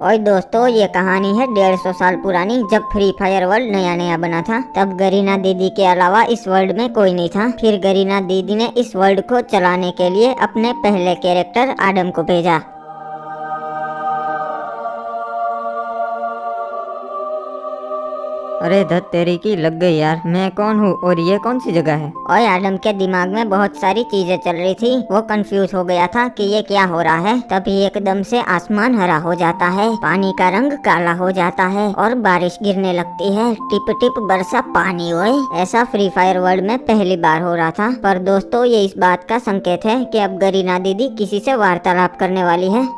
और दोस्तों ये कहानी है 150 साल पुरानी। जब फ्री फायर वर्ल्ड नया नया बना था तब गरीना दीदी के अलावा इस वर्ल्ड में कोई नहीं था। फिर गरीना दीदी ने इस वर्ल्ड को चलाने के लिए अपने पहले कैरेक्टर आडम को भेजा। अरे धत तेरी की लग गई यार, मैं कौन हूँ और ये कौन सी जगह है। और आडम के दिमाग में बहुत सारी चीजें चल रही थी। वो कंफ्यूज हो गया था कि ये क्या हो रहा है। तभी एकदम से आसमान हरा हो जाता है, पानी का रंग काला हो जाता है और बारिश गिरने लगती है। टिप टिप बरसा पानी ओए। ऐसा फ्री फायर वर्ल्ड में पहली बार हो रहा था। पर दोस्तों ये इस बात का संकेत है कि अब गरीना दीदी किसी से वार्तालाप करने वाली है।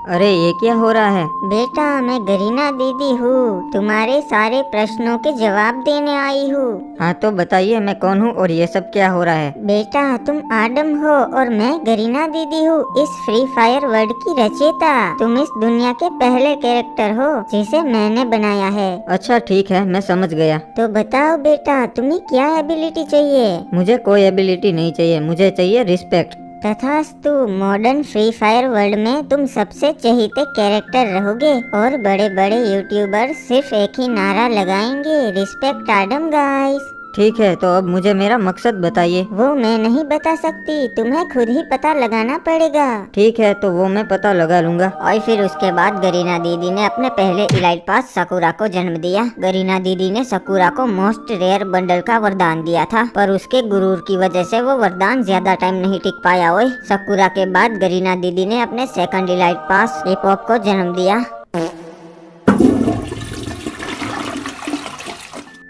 अरे ये क्या हो रहा है। बेटा मैं गरीना दीदी हूँ, तुम्हारे सारे प्रश्नों के जवाब देने आई हूँ। हाँ तो बताइए मैं कौन हूँ और ये सब क्या हो रहा है। बेटा तुम आडम हो और मैं गरीना दीदी हूँ, इस फ्री फायर वर्ल्ड की रचयिता। तुम इस दुनिया के पहले कैरेक्टर हो जिसे मैंने बनाया है। अच्छा ठीक है, मैं समझ गया। तो बताओ बेटा तुम्हें क्या एबिलिटी चाहिए। मुझे कोई एबिलिटी नहीं चाहिए, मुझे चाहिए रिस्पेक्ट। तथास्तु, मॉडर्न फ्री फायर वर्ल्ड में तुम सबसे चहीते कैरेक्टर रहोगे और बड़े बड़े यूट्यूबर सिर्फ एक ही नारा लगाएंगे, रिस्पेक्ट आडम गाइस। ठीक है तो अब मुझे मेरा मकसद बताइए। वो मैं नहीं बता सकती, तुम्हें खुद ही पता लगाना पड़ेगा। ठीक है तो वो मैं पता लगा लूंगा। और फिर उसके बाद गरीना दीदी ने अपने पहले इलाइट पास सकुरा को जन्म दिया। गरीना दीदी ने सकुरा को मोस्ट रेयर बंडल का वरदान दिया था, पर उसके गुरूर की वजह से वो वरदान ज्यादा टाइम नहीं टिक पाया। ओए सकुरा के बाद गरीना दीदी ने अपने सेकंड इलाइट पास हिप-हॉप को जन्म दिया।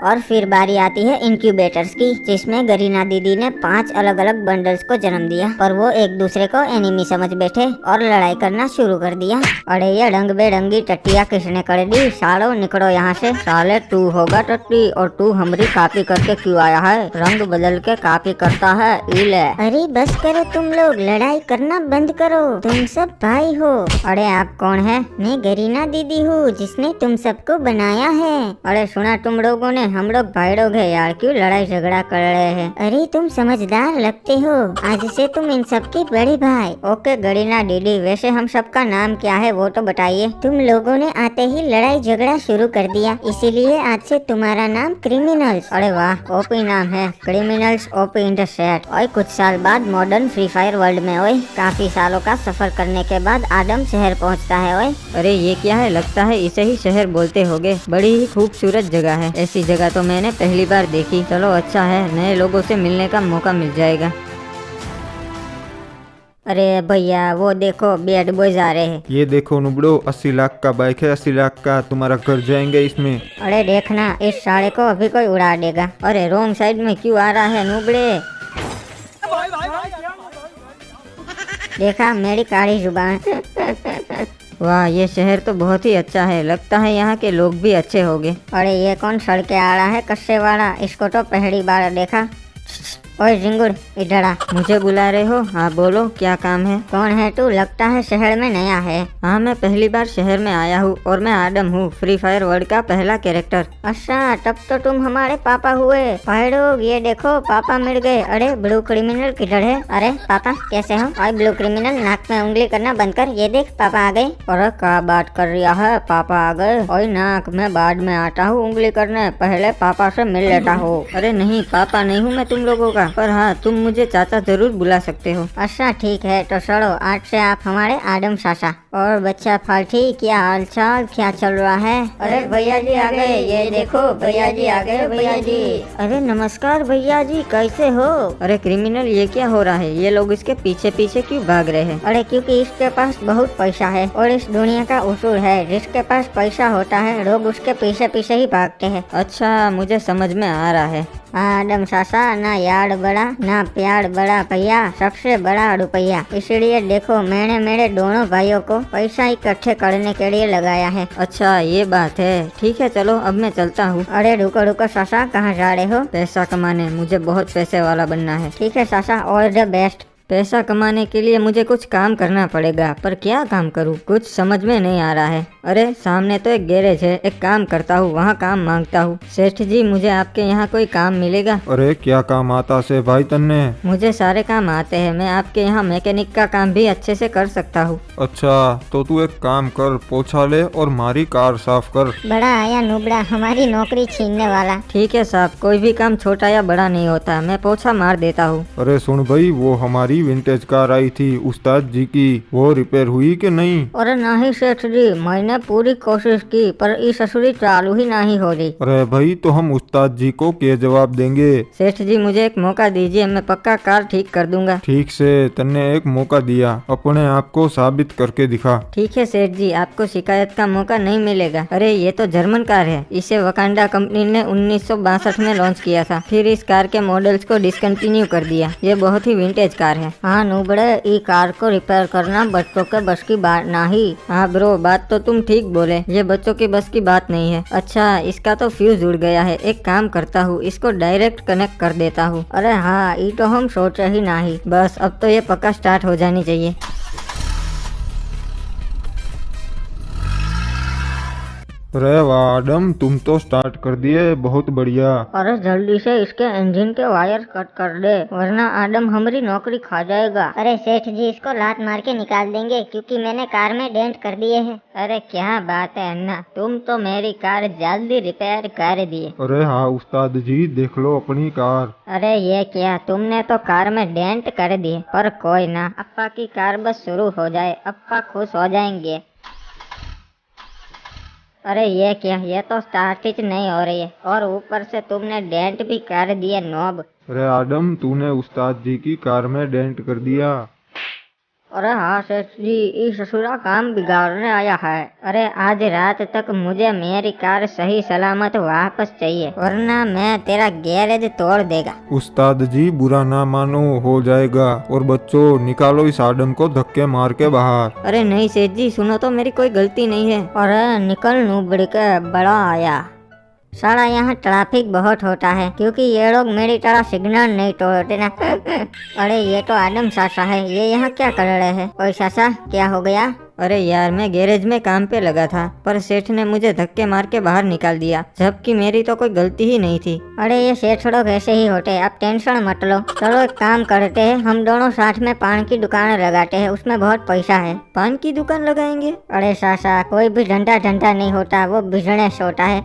और फिर बारी आती है इंक्यूबेटर्स की, जिसमें गरीना दीदी ने 5 अलग अलग बंडल्स को जन्म दिया। पर वो एक दूसरे को एनिमी समझ बैठे और लड़ाई करना शुरू कर दिया। अरे ये रंग बेरंगी टट्टिया किसने कर दी। सालो निकलो यहाँ से। साले तू होगा टट्टी और तू हमारी कॉपी करके क्यों आया है। रंग बदल के कॉपी करता है इले। अरे बस करो तुम लोग, लड़ाई करना बंद करो, तुम सब भाई हो। अरे आप कौन है। मैं गरीना दीदी हूँ जिसने तुम सबको बनाया है। अरे सुना तुम लोगों ने, हम लोग भाई लोग हैं यार, क्यों लड़ाई झगड़ा कर रहे हैं। अरे तुम समझदार लगते हो, आज से तुम इन सबके बड़े भाई। ओके गरीना दीदी, वैसे हम सबका नाम क्या है वो तो बताइए। तुम लोगों ने आते ही लड़ाई झगड़ा शुरू कर दिया, इसीलिए आज से तुम्हारा नाम क्रिमिनल्स। अरे वाह ओपी नाम है, criminals OP in the set. और कुछ साल बाद मॉडर्न फ्री फायर वर्ल्ड में ओए काफी सालों का सफर करने के बाद आडम शहर पहुँचता है। ओए अरे ये क्या है, लगता है इसे ही शहर बोलते होगे। बड़ी ही खूबसूरत जगह है, ऐसी जगह तो मैंने पहली बार देखी। चलो अच्छा है, नए लोगों से मिलने का मौका मिल जाएगा। अरे भैया वो देखो बैड बॉयज आ रहे हैं। ये देखो नुबड़ो, 80 लाख का बाइक है, 80 लाख का। तुम्हारा घर जाएंगे इसमें। अरे देखना इस साले को अभी कोई उड़ा देगा। अरे रोंग साइड में क्यों आ रहा है नुबड़े। देखा मेरी काली जुबान। वाह ये शहर तो बहुत ही अच्छा है, लगता है यहाँ के लोग भी अच्छे होंगे। अरे ये कौन सड़के आ रहा है कस्से वाला, इसको तो पहली बार देखा। ओए जिंगुर इधर आ। मुझे बुला रहे हो। हाँ बोलो क्या काम है। कौन है तू, लगता है शहर में नया है। हाँ मैं पहली बार शहर में आया हूँ और मैं आडम हूँ, फ्री फायर वर्ल्ड का पहला कैरेक्टर। अच्छा तब तो तुम हमारे पापा हुए। भाईडोग ये देखो पापा मिल गए। अरे ब्लू क्रिमिनल किधर है। अरे पापा कैसे हो। और ब्लू क्रिमिनल नाक में उंगली करना बंद कर, ये देख पापा आ गए। अरे क्या बात कर रहा है, पापा आ गए। और नाक में बाद में आता हूँ उंगली करने, पहले पापा से मिल लेता हूँ। अरे नहीं पापा नहीं हूँ मैं तुम लोगों का, पर हाँ तुम मुझे चाचा जरूर बुला सकते हो। अच्छा ठीक है तो चलो आज से आप हमारे आडम चाचा। और बच्चा फाल्टी क्या हाल चाल, क्या चल रहा है। अरे भैया जी आ गए, ये देखो भैया जी आ गए भैया जी। अरे नमस्कार भैया जी, कैसे हो। अरे क्रिमिनल ये क्या हो रहा है, ये लोग इसके पीछे पीछे क्यों भाग रहे हैं। अरे क्योंकि इसके पास बहुत पैसा है और इस दुनिया का उसूल है, जिसके पास पैसा होता है लोग उसके पीछे पीछे ही भागते हैं। अच्छा मुझे समझ में आ रहा है। आडम चाचा ना यार्ड बड़ा ना प्यार बड़ा भैया, सबसे बड़ा रुपया। इसलिए देखो मैंने मेरे दोनों भाइयों को पैसा इकट्ठे करने के लिए लगाया है। अच्छा ये बात है, ठीक है चलो अब मैं चलता हूँ। अरे रुको रुको चाचा, कहाँ जा रहे हो। पैसा कमाने, मुझे बहुत पैसे वाला बनना है। ठीक है चाचा, ऑल द बेस्ट। पैसा कमाने के लिए मुझे कुछ काम करना पड़ेगा, पर क्या काम करूँ कुछ समझ में नहीं आ रहा है। अरे सामने तो एक गैरेज है, एक काम करता हूँ, वहाँ काम मांगता हूँ। सेठ जी मुझे आपके यहाँ कोई काम मिलेगा? अरे क्या काम आता से भाई तन्ने? मुझे सारे काम आते हैं, मैं आपके यहाँ मैकेनिक का काम भी अच्छे से कर सकता हूँ। अच्छा तो तू एक काम कर, पोछा ले और हमारी कार साफ कर। बड़ा आया नुबड़ा, हमारी नौकरी छीनने वाला। ठीक है साहब, कोई भी काम छोटा या बड़ा नहीं होता, मैं पोछा मार देता हूँ। अरे सुन भाई, वो हमारी विंटेज कार आई थी उस्ताद जी की, वो रिपेयर हुई कि नहीं? अरे नहीं सेठ जी, मैंने पूरी कोशिश की पर ये ससुरी चालू ही नहीं हो रही। अरे भाई तो हम उस्ताद जी को क्या जवाब देंगे? सेठ जी मुझे एक मौका दीजिए, मैं पक्का कार ठीक कर दूंगा। ठीक से, तन्ने एक मौका दिया, अपने आप को साबित करके दिखा। ठीक है सेठ जी, आपको शिकायत का मौका नहीं मिलेगा। अरे ये तो जर्मन कार है, इसे वकांडा कंपनी ने 1962 में लॉन्च किया था, फिर इस कार के मॉडल्स को डिसकंटिन्यू कर दिया। ये बहुत ही विंटेज कार है। हाँ नुबड़े, ई कार को रिपेयर करना बच्चों के बस की बात नहीं। हाँ ब्रो, बात तो तुम ठीक बोले, ये बच्चों की बस की बात नहीं है। अच्छा इसका तो फ्यूज उड़ गया है, एक काम करता हूँ, इसको डायरेक्ट कनेक्ट कर देता हूँ। अरे हाँ, ये तो हम सोचे ही नहीं। बस अब तो ये पक्का स्टार्ट हो जानी चाहिए। अरे वाह आदम, तुम तो स्टार्ट कर दिए, बहुत बढ़िया। अरे जल्दी से इसके इंजन के वायर कट कर दे, वरना आदम हमारी नौकरी खा जाएगा। अरे सेठ जी इसको लात मार के निकाल देंगे, क्योंकि मैंने कार में डेंट कर दिए हैं। अरे क्या बात है अन्ना, तुम तो मेरी कार जल्दी रिपेयर कर दिए। अरे हाँ उस्ताद जी, देख लो अपनी कार। अरे ये क्या, तुमने तो कार में डेंट कर दिए, पर कोई ना, अप्पा की कार बस शुरू हो जाए, अप्पा खुश हो जाएंगे। अरे ये क्या, ये तो स्टार्ट ही नहीं हो रही है, और ऊपर से तुमने डेंट भी कर दिए नॉब। अरे आदम, तूने उस्ताद जी की कार में डेंट कर दिया। अरे हाँ सेठ जी, इस ससुरा काम बिगाड़ने आया है। अरे आज रात तक मुझे मेरी कार सही सलामत वापस चाहिए, वरना मैं तेरा गैरेज तोड़ देगा। उस्ताद जी बुरा ना मानो, हो जाएगा। और बच्चों निकालो इस आदम को धक्के मार के बाहर। अरे नहीं सेठ जी, सुनो तो, मेरी कोई गलती नहीं है। अरे निकल नुबड़ी के बड़ा आया। साला यहाँ ट्रैफिक बहुत होता है, क्योंकि ये लोग मेरी तरह सिग्नल नहीं तोड़ते ना। अरे ये तो आदम सासा है, ये यहाँ क्या कर रहे हैं? ओए सासा, क्या हो गया? अरे यार, मैं गैरेज में काम पे लगा था, पर सेठ ने मुझे धक्के मार के बाहर निकाल दिया, जबकि मेरी तो कोई गलती ही नहीं थी। अरे ये सेठ लोग ऐसे ही होते हैं, आप टेंशन मत लो। चलो एक काम करते हैं, हम दोनों साथ में पान की दुकान लगाते हैं, उसमें बहुत पैसा है। पान की दुकान लगाएंगे? अरे सासा, कोई भी धंधा धंधा नहीं होता, वो बिजनेस होता है।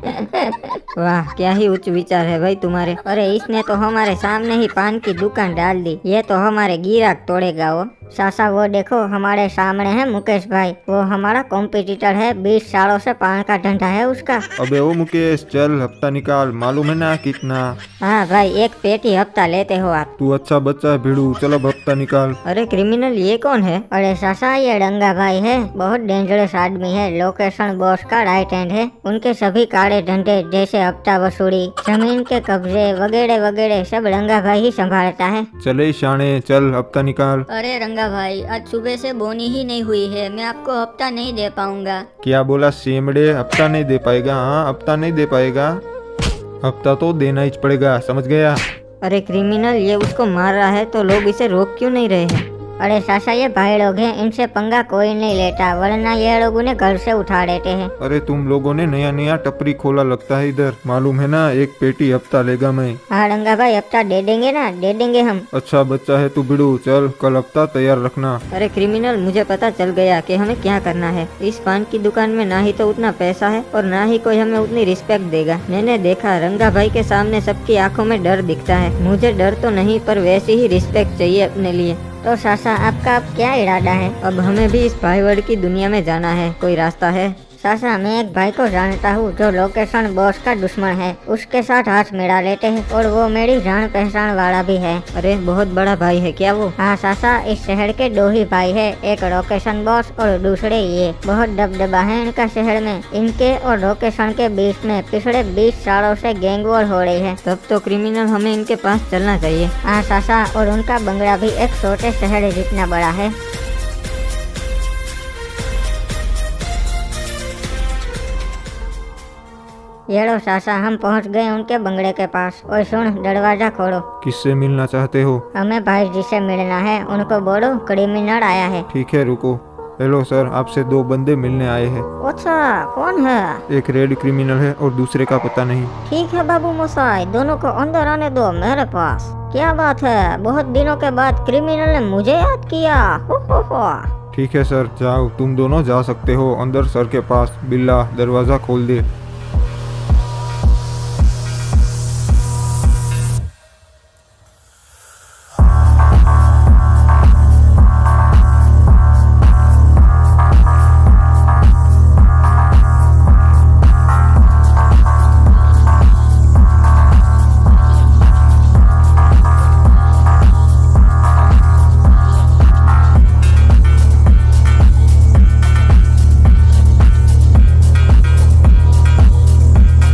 वाह, क्या ही उच्च विचार है भाई तुम्हारे। अरे इसने तो हमारे सामने ही पान की दुकान डाल दी, ये तो हमारे गिराक तोड़ेगा वो। सासा वो देखो, हमारे सामने है मुकेश भाई, वो हमारा कॉम्पिटिटर है, 20 सालों से पान का धंधा है उसका। अबे ओ मुकेश, चल हफ्ता निकाल, मालूम है ना कितना? हाँ भाई, एक पेटी हफ्ता लेते हो आप। तू अच्छा बच्चा है भिड़ू, चलो अब हफ्ता निकाल। अरे क्रिमिनल, ये कौन है? अरे सासा, ये रंगा भाई है, बहुत डेंजरस आदमी है, लोकेशन बॉस का राइट हैंड है। उनके सभी काले धंधे जैसे हफ्ता वसूली, जमीन के कब्जे वगैरह वगैरह सब रंगा भाई ही संभालता है। चले शाने, चल हफ्ता निकाल। अरे रंगा भाई, आज सुबह से बोनी ही नहीं हुई है, मैं आपको हफ्ता नहीं दे पाऊंगा। क्या बोला सेमड़े, हफ्ता नहीं दे पाएगा? हाँ हफ्ता नहीं दे पाएगा, हफ्ता तो देना ही पड़ेगा, समझ गया? अरे क्रिमिनल, ये उसको मार रहा है तो लोग इसे रोक क्यों नहीं रहे हैं? अरे सासा, ये भाई लोग हैं, इनसे पंगा कोई नहीं लेता, वरना ये लोग उन्हें घर से उठा लेते हैं। अरे तुम लोगों ने नया नया टपरी खोला लगता है इधर, मालूम है ना, एक पेटी हफ्ता लेगा मैं। हाँ रंगा भाई, हफ्ता दे देंगे ना, दे देंगे हम। अच्छा बच्चा है तू बिड़ू, चल कल हफ्ता तैयार रखना। अरे क्रिमिनल, मुझे पता चल गया कि हमें क्या करना है। इस पान की दुकान में ना ही तो उतना पैसा है और ना ही कोई हमें उतनी रिस्पेक्ट देगा। मैंने देखा, रंगा भाई के सामने सबकी आंखों में डर दिखता है, मुझे डर तो नहीं पर वैसी ही रिस्पेक्ट चाहिए अपने लिए। तो सासा, आपका अब क्या इरादा है? अब हमें भी इस भाईवर्ड की दुनिया में जाना है, कोई रास्ता है? सासा, मैं एक भाई को जानता हूँ जो लोकेशन बॉस का दुश्मन है, उसके साथ हाथ मिला लेते हैं, और वो मेरी जान पहचान वाला भी है। अरे बहुत बड़ा भाई है क्या वो? हाँ सासा, इस शहर के 2 ही भाई है, एक लोकेशन बॉस और दूसरे ये। बहुत दबदबा है इनका शहर में, इनके और लोकेशन के बीच में पिछले 20 सालों से गैंग वॉर हो रही है। तब तो क्रिमिनल, हमें इनके पास चलना चाहिए। हाँ सासा, और उनका बंगला भी एक छोटे शहर जितना बड़ा है। ये लो चाचा, हम पहुंच गए उनके बंगले के पास। ओए सुन, दरवाजा खोलो। किससे मिलना चाहते हो? हमें भाई जी से मिलना है, उनको बोलो क्रिमिनल आया है। ठीक है रुको। हेलो सर, आपसे 2 बंदे मिलने आए हैं। अच्छा, कौन है? एक रेड क्रिमिनल है और दूसरे का पता नहीं। ठीक है बाबू मोसाई, दोनों को अंदर आने दो मेरे पास। क्या बात है, बहुत दिनों के बाद क्रिमिनल ने मुझे याद किया। हो। ठीक है सर, जाओ, तुम दोनों जा सकते हो अंदर। सर के पास। बिल्ला, दरवाजा खोल दे।